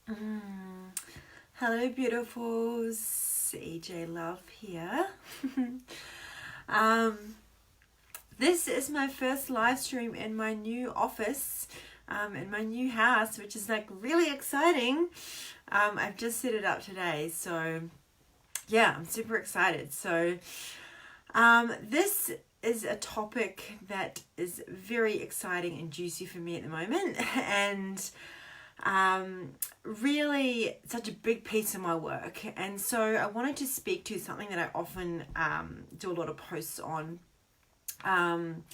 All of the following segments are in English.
Mm. Hello, beautifuls. EJ Love here. um, this is my first live stream in my new office, in my new house, which is like really exciting. I've just set it up today, so yeah, I'm super excited. So, this is a topic that is very exciting and juicy for me at the moment, and really such a big piece of my work. And so I wanted to speak to something that I often do a lot of posts on, around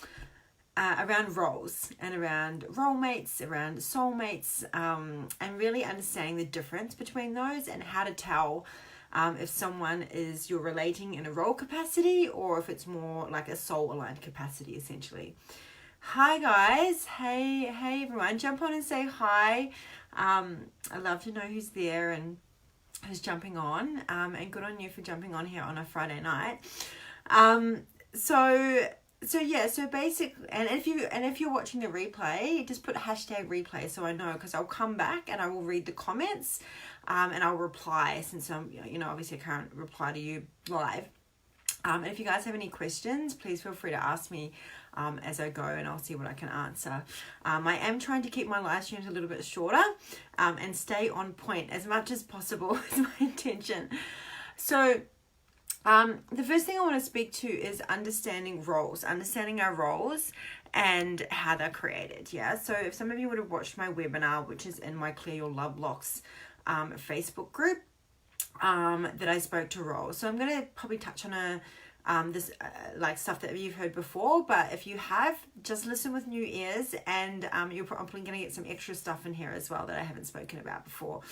roles and around role mates, around soulmates, and really understanding the difference between those and how to tell if someone is you're relating in a role capacity or if it's more like a soul aligned capacity, essentially. Hi guys, hey everyone, jump on and say hi. I love to know who's there and who's jumping on, and good on you for jumping on here on a Friday night. So basically, and if you're watching the replay, just put hashtag replay so I know, because I'll come back and I will read the comments, and I'll reply, since obviously I can't reply to you live. And if you guys have any questions, please feel free to ask me as I go, and I'll see what I can answer. I am trying to keep my live streams a little bit shorter and stay on point as much as possible is my intention. So the first thing I want to speak to is understanding our roles and how they're created. Yeah. So if some of you would have watched my webinar, which is in my Clear Your Love Blocks Facebook group, that I spoke to roles. So I'm going to probably touch on like stuff that you've heard before, but if you have, just listen with new ears, and you're probably going to get some extra stuff in here as well that I haven't spoken about before,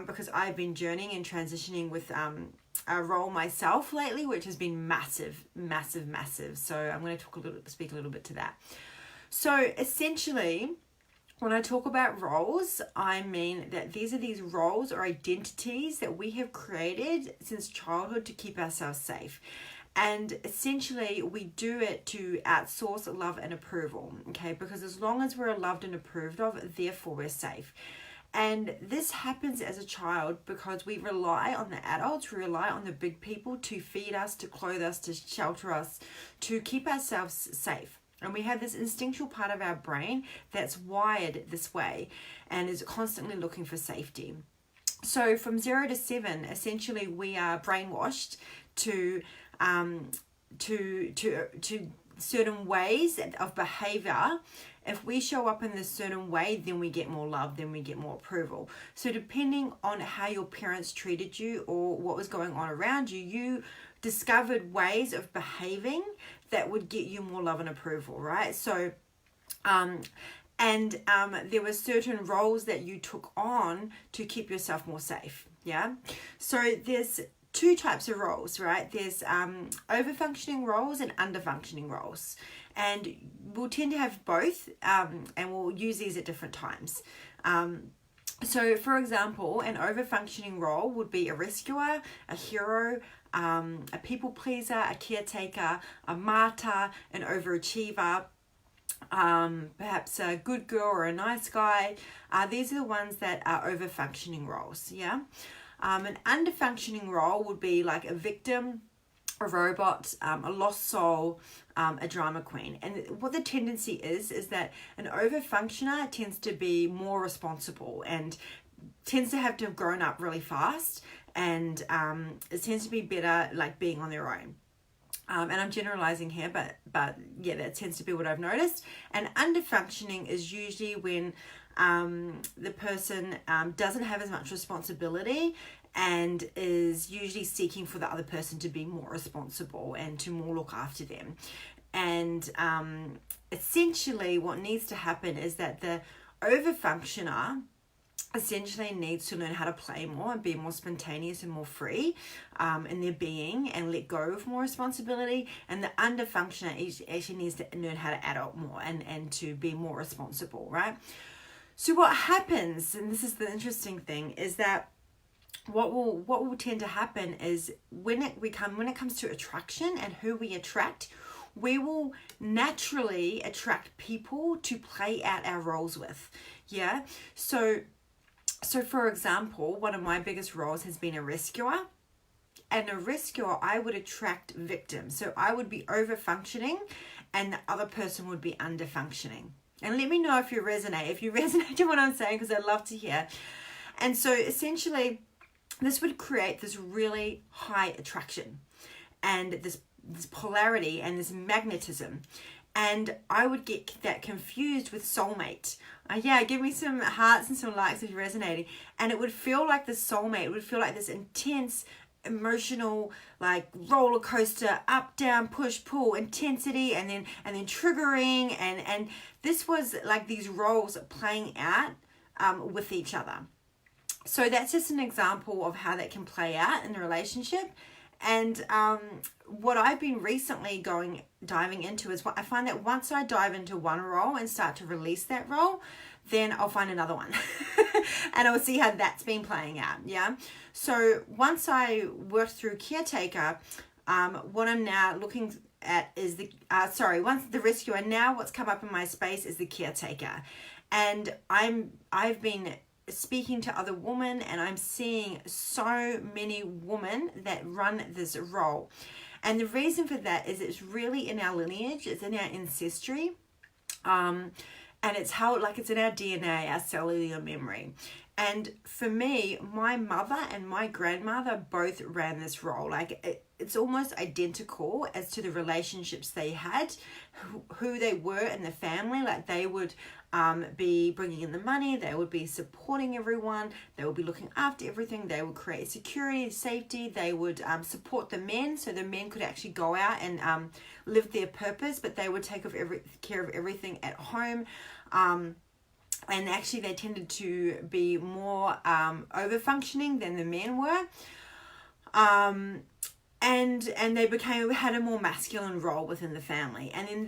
because I've been journeying and transitioning with a role myself lately, which has been massive. So I'm going to speak a little bit to that. So essentially, when I talk about roles, I mean that these are these roles or identities that we have created since childhood to keep ourselves safe. And essentially, we do it to outsource love and approval, okay? Because as long as we're loved and approved of, therefore we're safe. And this happens as a child because we rely on the adults, we rely on the big people to feed us, to clothe us, to shelter us, to keep ourselves safe. And we have this instinctual part of our brain that's wired this way and is constantly looking for safety. So from 0 to 7, essentially we are brainwashed to certain ways of behavior. If we show up in this certain way, then we get more love, then we get more approval. So depending on how your parents treated you or what was going on around you, you discovered ways of behaving that would get you more love and approval, right? So, there were certain roles that you took on to keep yourself more safe, yeah? So there's two types of roles, right? There's over-functioning roles and under-functioning roles. And we'll tend to have both, and we'll use these at different times. So, for example, an over-functioning role would be a rescuer, a hero, a people pleaser, a caretaker, a martyr, an overachiever, perhaps a good girl or a nice guy. These are the ones that are over-functioning roles, yeah? An under-functioning role would be like a victim, a robot, a lost soul, a drama queen. And what the tendency is that an over-functioner tends to be more responsible and tends to have grown up really fast, and it tends to be better like being on their own. And I'm generalizing here, but yeah, that tends to be what I've noticed. And under-functioning is usually when the person doesn't have as much responsibility and is usually seeking for the other person to be more responsible and to more look after them. And essentially what needs to happen is that the over-functioner essentially needs to learn how to play more and be more spontaneous and more free in their being and let go of more responsibility. And the under-functioner actually needs to learn how to adult more and to be more responsible, right? So what happens, and this is the interesting thing, is that what will tend to happen is when it comes to attraction and who we attract, we will naturally attract people to play out our roles with. Yeah. So So for example, one of my biggest roles has been a rescuer. And a rescuer, I would attract victims. So I would be over functioning and the other person would be under functioning. And let me know if you resonate to what I'm saying, because I'd love to hear. And so essentially, this would create this really high attraction and this polarity and this magnetism. And I would get that confused with soulmate. Yeah, give me some hearts and some likes if you're resonating. And it would feel like the soulmate. It would feel like this intense, emotional, like roller coaster, up, down, push, pull, intensity, and then triggering. And this was like these roles playing out with each other. So that's just an example of how that can play out in the relationship. And what I've been recently diving into is I find that once I dive into one role and start to release that role, then I'll find another one and I'll see how that's been playing out. Yeah. So once I worked through caretaker, what I'm now looking at is once the rescuer, now what's come up in my space is the caretaker. And I've been speaking to other women, and I'm seeing so many women that run this role. And the reason for that is it's really in our lineage, it's in our ancestry, and it's how, like, it's in our DNA, our cellular memory. And for me, my mother and my grandmother both ran this role. Like, it's almost identical as to the relationships they had, who they were in the family. Like, they would be bringing in the money, they would be supporting everyone, they would be looking after everything, they would create security, safety, they would support the men so the men could actually go out and live their purpose, but they would take care of everything at home. And actually they tended to be more over-functioning than the men were. And they had a more masculine role within the family. And then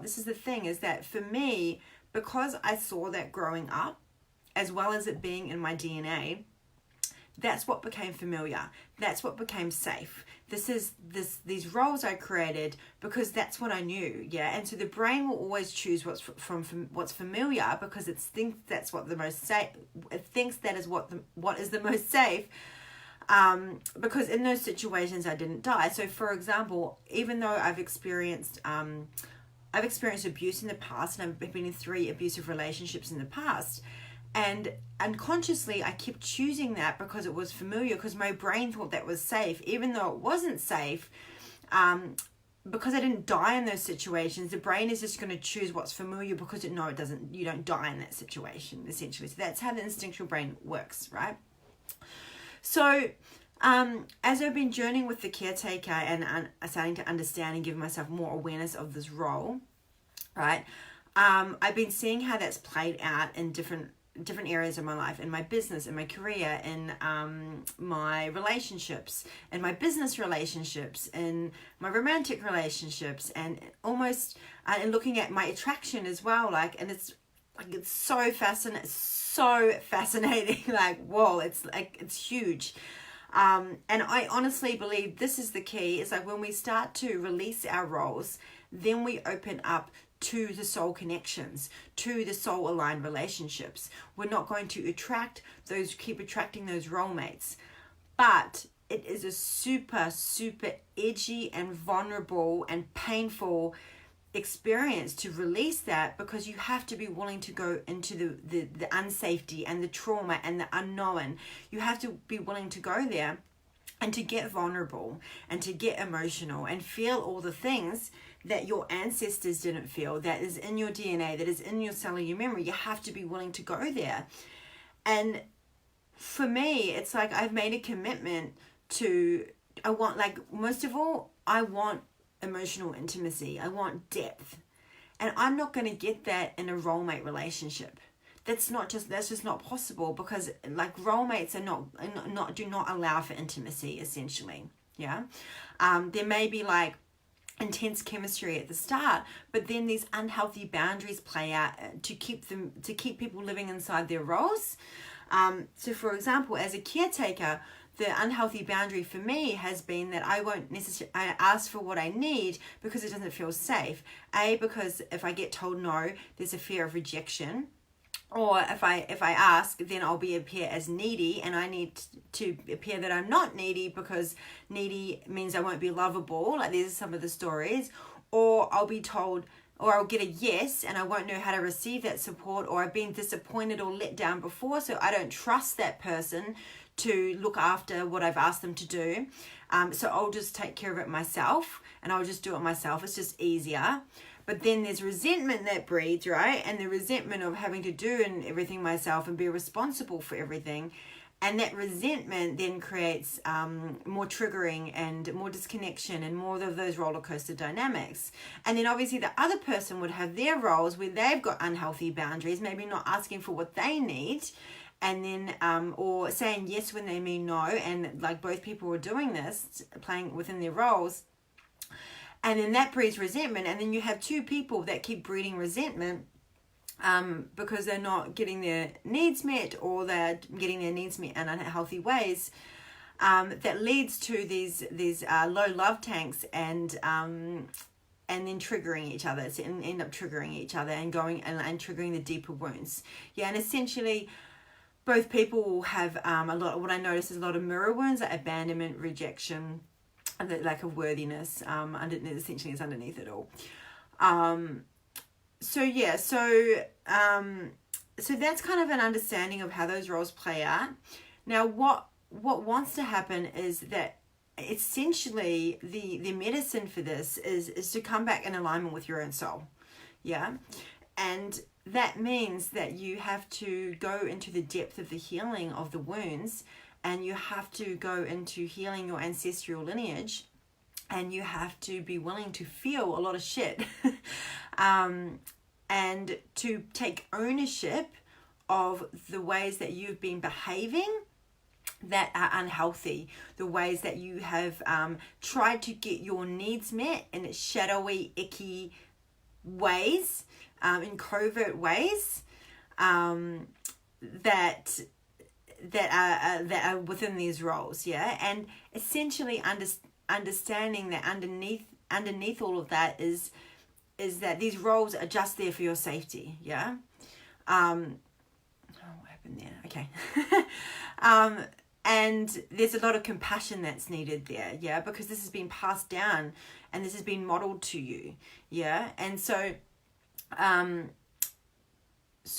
this is the thing, is that for me, because I saw that growing up, as well as it being in my DNA, that's what became familiar. That's what became safe. These roles I created because that's what I knew. Yeah. And so the brain will always choose what's from what's familiar, because it thinks that's what the most safe. It thinks that is what is the most safe. Because in those situations I didn't die. So for example, even though I've experienced abuse in the past, and I've been in 3 abusive relationships in the past, and unconsciously I kept choosing that because it was familiar, because my brain thought that was safe, even though it wasn't safe. Because I didn't die in those situations, the brain is just going to choose what's familiar because you don't die in that situation, essentially. So that's how the instinctual brain works, right? So as I've been journeying with the caretaker and starting to understand and give myself more awareness of this role, right, I've been seeing how that's played out in different areas of my life, in my business, in my career, in my relationships, in my business relationships, in my romantic relationships, and almost and looking at my attraction as well. And it's so fascinating. Like, whoa, it's huge. And I honestly believe this is the key. It's like when we start to release our roles, then we open up to the soul connections, to the soul aligned relationships. We're not going to keep attracting those role mates. But it is a super, super edgy and vulnerable and painful experience to release that, because you have to be willing to go into the unsafety and the trauma and the unknown. You have to be willing to go there and to get vulnerable and to get emotional and feel all the things that your ancestors didn't feel, that is in your DNA, that is in your cellular memory. You have to be willing to go there. And for me, it's like I've made a commitment to, most of all, I want emotional intimacy. I want depth. And I'm not going to get that in a role mate relationship. That's just not possible, because like role mates do not allow for intimacy, essentially. Yeah. There may be like intense chemistry at the start, but then these unhealthy boundaries play out to keep people living inside their roles. So for example, as a caretaker, the unhealthy boundary for me has been that I won't necessarily ask for what I need because it doesn't feel safe. Because if I get told no, there's a fear of rejection. Or if I ask, then I'll be appear as needy, and I need to appear that I'm not needy, because needy means I won't be lovable. Like, these are some of the stories. Or I'll be told, or I'll get a yes and I won't know how to receive that support, or I've been disappointed or let down before, so I don't trust that person to look after what I've asked them to do. So I'll just take care of it myself, and I'll just do it myself. It's just easier. But then there's resentment that breeds, right? And the resentment of having to do and everything myself and be responsible for everything. And that resentment then creates more triggering and more disconnection and more of those roller coaster dynamics. And then obviously the other person would have their roles where they've got unhealthy boundaries, maybe not asking for what they need, and then or saying yes when they mean no. And like, both people were doing this, playing within their roles. And then that breeds resentment. And then you have two people that keep breeding resentment because they're not getting their needs met, or they're getting their needs met in unhealthy ways. That leads to these low love tanks, and then triggering each other. So end up triggering each other and going and triggering the deeper wounds. Yeah, and essentially both people will have a lot. What I notice is a lot of mirror wounds, like abandonment, rejection, and the lack of worthiness. Essentially is underneath it all. So that's kind of an understanding of how those roles play out. Now, what wants to happen is that essentially the medicine for this is to come back in alignment with your own soul. Yeah. And that means that you have to go into the depth of the healing of the wounds, and you have to go into healing your ancestral lineage, and you have to be willing to feel a lot of shit. And to take ownership of the ways that you've been behaving that are unhealthy, the ways that you have tried to get your needs met in shadowy, icky ways, in covert ways, that are within these roles. Yeah. And essentially understanding that underneath all of that is that these roles are just there for your safety. Yeah. What happened there? Okay. And there's a lot of compassion that's needed there. Yeah. Because this has been passed down and this has been modeled to you. Yeah. And so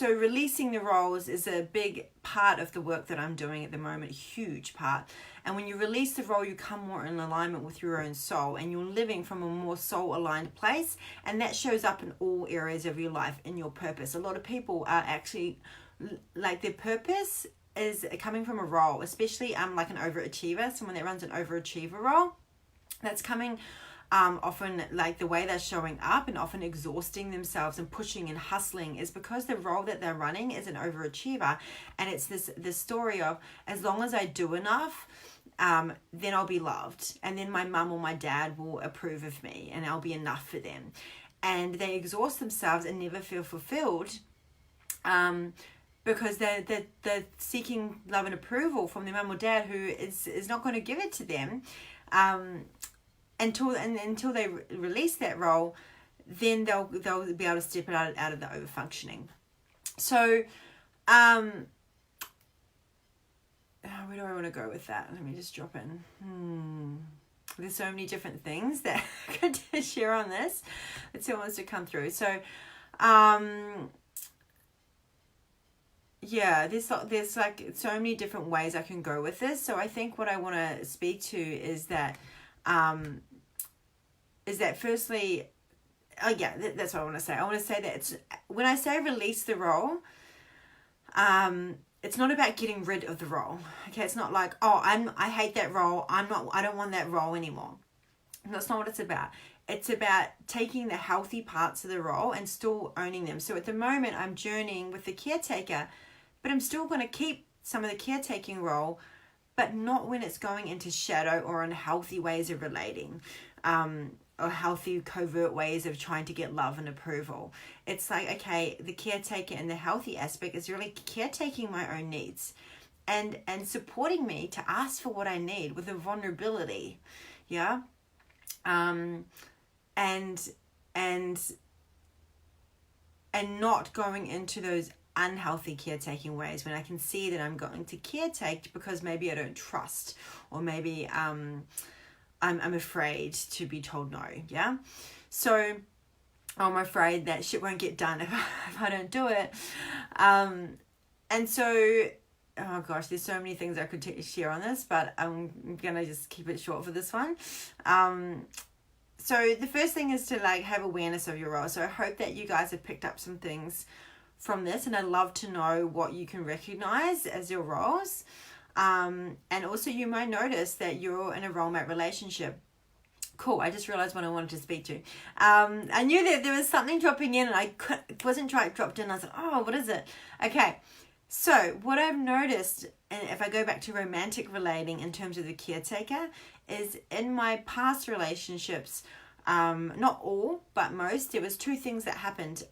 releasing the roles is a big part of the work that I'm doing at the moment, a huge part. And when you release the role, you come more in alignment with your own soul, and you're living from a more soul-aligned place. And that shows up in all areas of your life, in your purpose. A lot of people are actually, like, their purpose is coming from a role, especially like an overachiever, someone that runs an overachiever role. That's coming often, like, the way they're showing up and often exhausting themselves and pushing and hustling is because the role that they're running is an overachiever. And it's this story of, as long as I do enough, then I'll be loved, and then my mum or my dad will approve of me, and I'll be enough for them. And they exhaust themselves and never feel fulfilled, because they're seeking love and approval from their mum or dad, who is not going to give it to them. Until they release that role, then they'll be able to step it out of the overfunctioning. So, where do I want to go with that? Let me just drop in. There's so many different things that I could share on this. Let's see what wants to come through. So, yeah, there's like so many different ways I can go with this. So I think what I want to speak to is that firstly, that's what I want to say. I want to say that when I say release the role, it's not about getting rid of the role. Okay, it's not like, I hate that role. I don't want that role anymore. That's not what it's about. It's about taking the healthy parts of the role and still owning them. So at the moment, I'm journeying with the caretaker, but I'm still going to keep some of the caretaking role, but not when it's going into shadow or unhealthy ways of relating, or healthy covert ways of trying to get love and approval. It's like, okay, the caretaker and the healthy aspect is really caretaking my own needs and supporting me to ask for what I need with a vulnerability. Yeah. And not going into those unhealthy caretaking ways, when I can see that I'm going to caretake because maybe I don't trust, or maybe I'm afraid to be told no. Yeah. So I'm afraid that shit won't get done if I don't do it. And so, oh gosh, there's so many things I could share on this, but I'm going to just keep it short for this one. So the first thing is to like have awareness of your role. So I hope that you guys have picked up some things from this, and I'd love to know what you can recognize as your roles. And also you might notice that you're in a rolemate relationship. Cool, I just realized what I wanted to speak to. I knew that there was something dropping in, and it wasn't dropped in. I was like, oh, what is it? Okay, so what I've noticed, and if I go back to romantic relating in terms of the caretaker, is in my past relationships, not all, but most, there was two things that happened.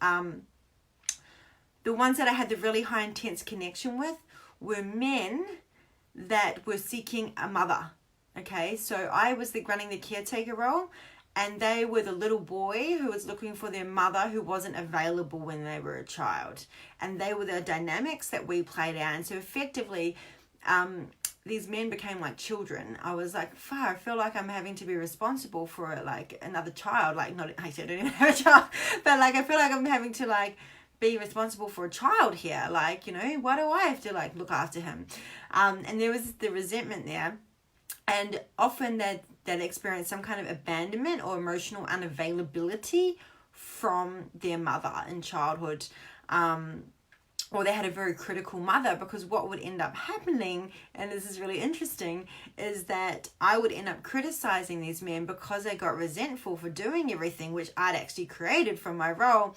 The ones that I had the really high intense connection with were men that were seeking a mother. Okay, so I was running the caretaker role, and they were the little boy who was looking for their mother who wasn't available when they were a child. And they were the dynamics that we played out. And so effectively, these men became like children. I was like, I feel like I'm having to be responsible for like another child. Like, not, actually I don't even have a child, but like I feel like I'm having to like be responsible for a child here. Like, you know, why do I have to like look after him? And there was the resentment there. And often that experience some kind of abandonment or emotional unavailability from their mother in childhood. Or they had a very critical mother, because what would end up happening, and this is really interesting, is that I would end up criticizing these men because they got resentful for doing everything which I'd actually created from my role.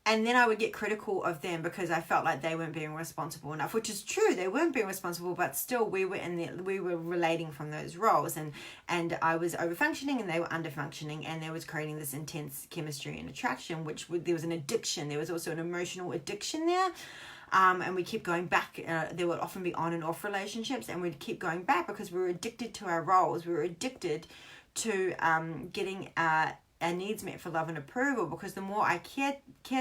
And then I would get critical of them because I felt like they weren't being responsible enough, which is true. They weren't being responsible, but still we were relating from those roles, and I was over-functioning and they were under-functioning, and there was creating this intense chemistry and attraction, there was an addiction. There was also an emotional addiction there. And we keep going back. There would often be on and off relationships, and we'd keep going back because we were addicted to our roles. We were addicted to getting our needs met for love and approval, because the more I care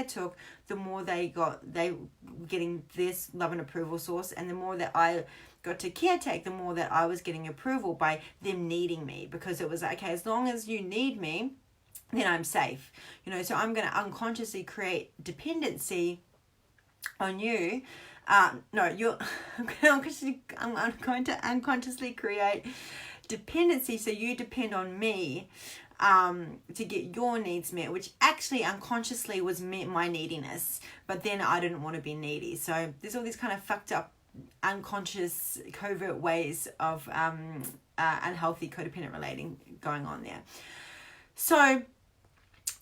took, the more they were getting this love and approval source, and the more that I got to caretake, the more that I was getting approval by them needing me, because it was like, okay, as long as you need me, then I'm safe, you know. So I'm going to unconsciously create dependency on you. I'm going to unconsciously create dependency, so you depend on me to get your needs met, which actually unconsciously was my neediness, but then I didn't want to be needy. So there's all these kind of fucked up, unconscious, covert ways of unhealthy codependent relating going on there. So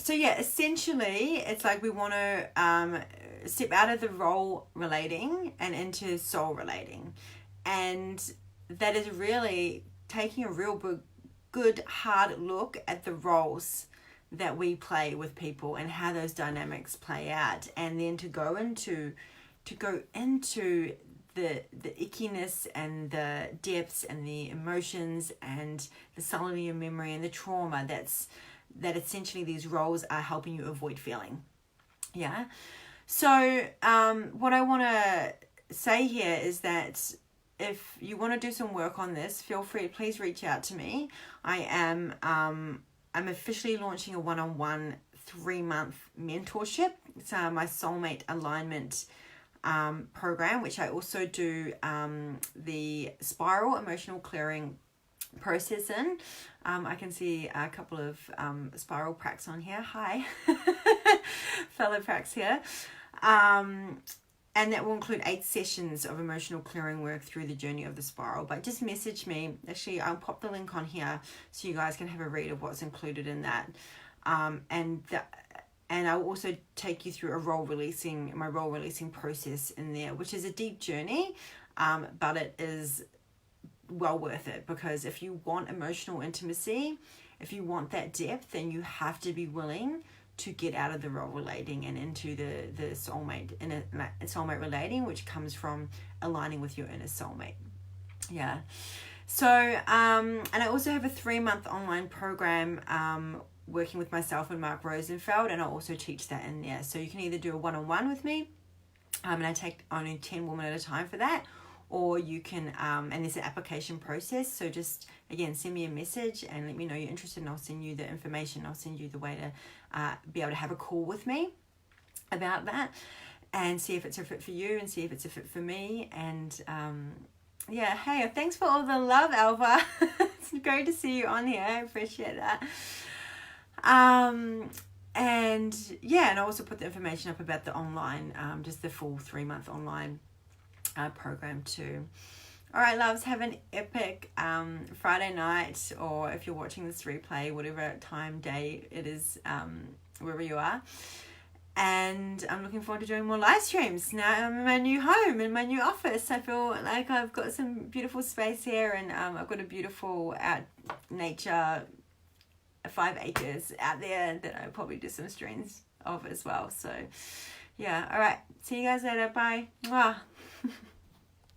yeah, essentially it's like we want to step out of the role relating and into soul relating, and that is really taking a real good hard look at the roles that we play with people and how those dynamics play out, and then to go into the ickiness and the depths and the emotions and the subtlety of memory and the trauma that essentially these roles are helping you avoid feeling. Yeah. So what I want to say here is that if you want to do some work on this, feel free, please reach out to me. I'm officially launching a one-on-one 3-month mentorship. It's my Soulmate alignment program, which I also do the spiral emotional clearing process in. I can see a couple of spiral pracs on here. Hi, fellow pracs here. And that will include 8 sessions of emotional clearing work through the journey of the spiral. But just message me. Actually, I'll pop the link on here so you guys can have a read of what's included in that. And I'll also take you through my role releasing process in there, which is a deep journey, but it is well worth it, because if you want emotional intimacy, if you want that depth, then you have to be willing to get out of the role relating and into the soulmate relating, which comes from aligning with your inner soulmate. Yeah. So and I also have a 3-month online program working with myself and Mark Rosenfeld, and I also teach that in there. So you can either do a one-on-one with me, and I take only 10 women at a time for that, or you can, and there's an application process. So just, again, send me a message and let me know you're interested, and I'll send you the information. I'll send you the way to be able to have a call with me about that and see if it's a fit for you and see if it's a fit for me. And yeah, hey, thanks for all the love, Alva. It's great to see you on here. I appreciate that. And yeah, and I also put the information up about the online, just the full 3-month online program too. All right, loves, have an epic Friday night, or if you're watching this replay, whatever time, day it is, wherever you are. And I'm looking forward to doing more live streams now. I'm in my new home, in my new office. I feel like I've got some beautiful space here, and I've got a beautiful out nature 5 acres out there that I'll probably do some streams of as well. So yeah, all right, see you guys later. Bye. Mwah.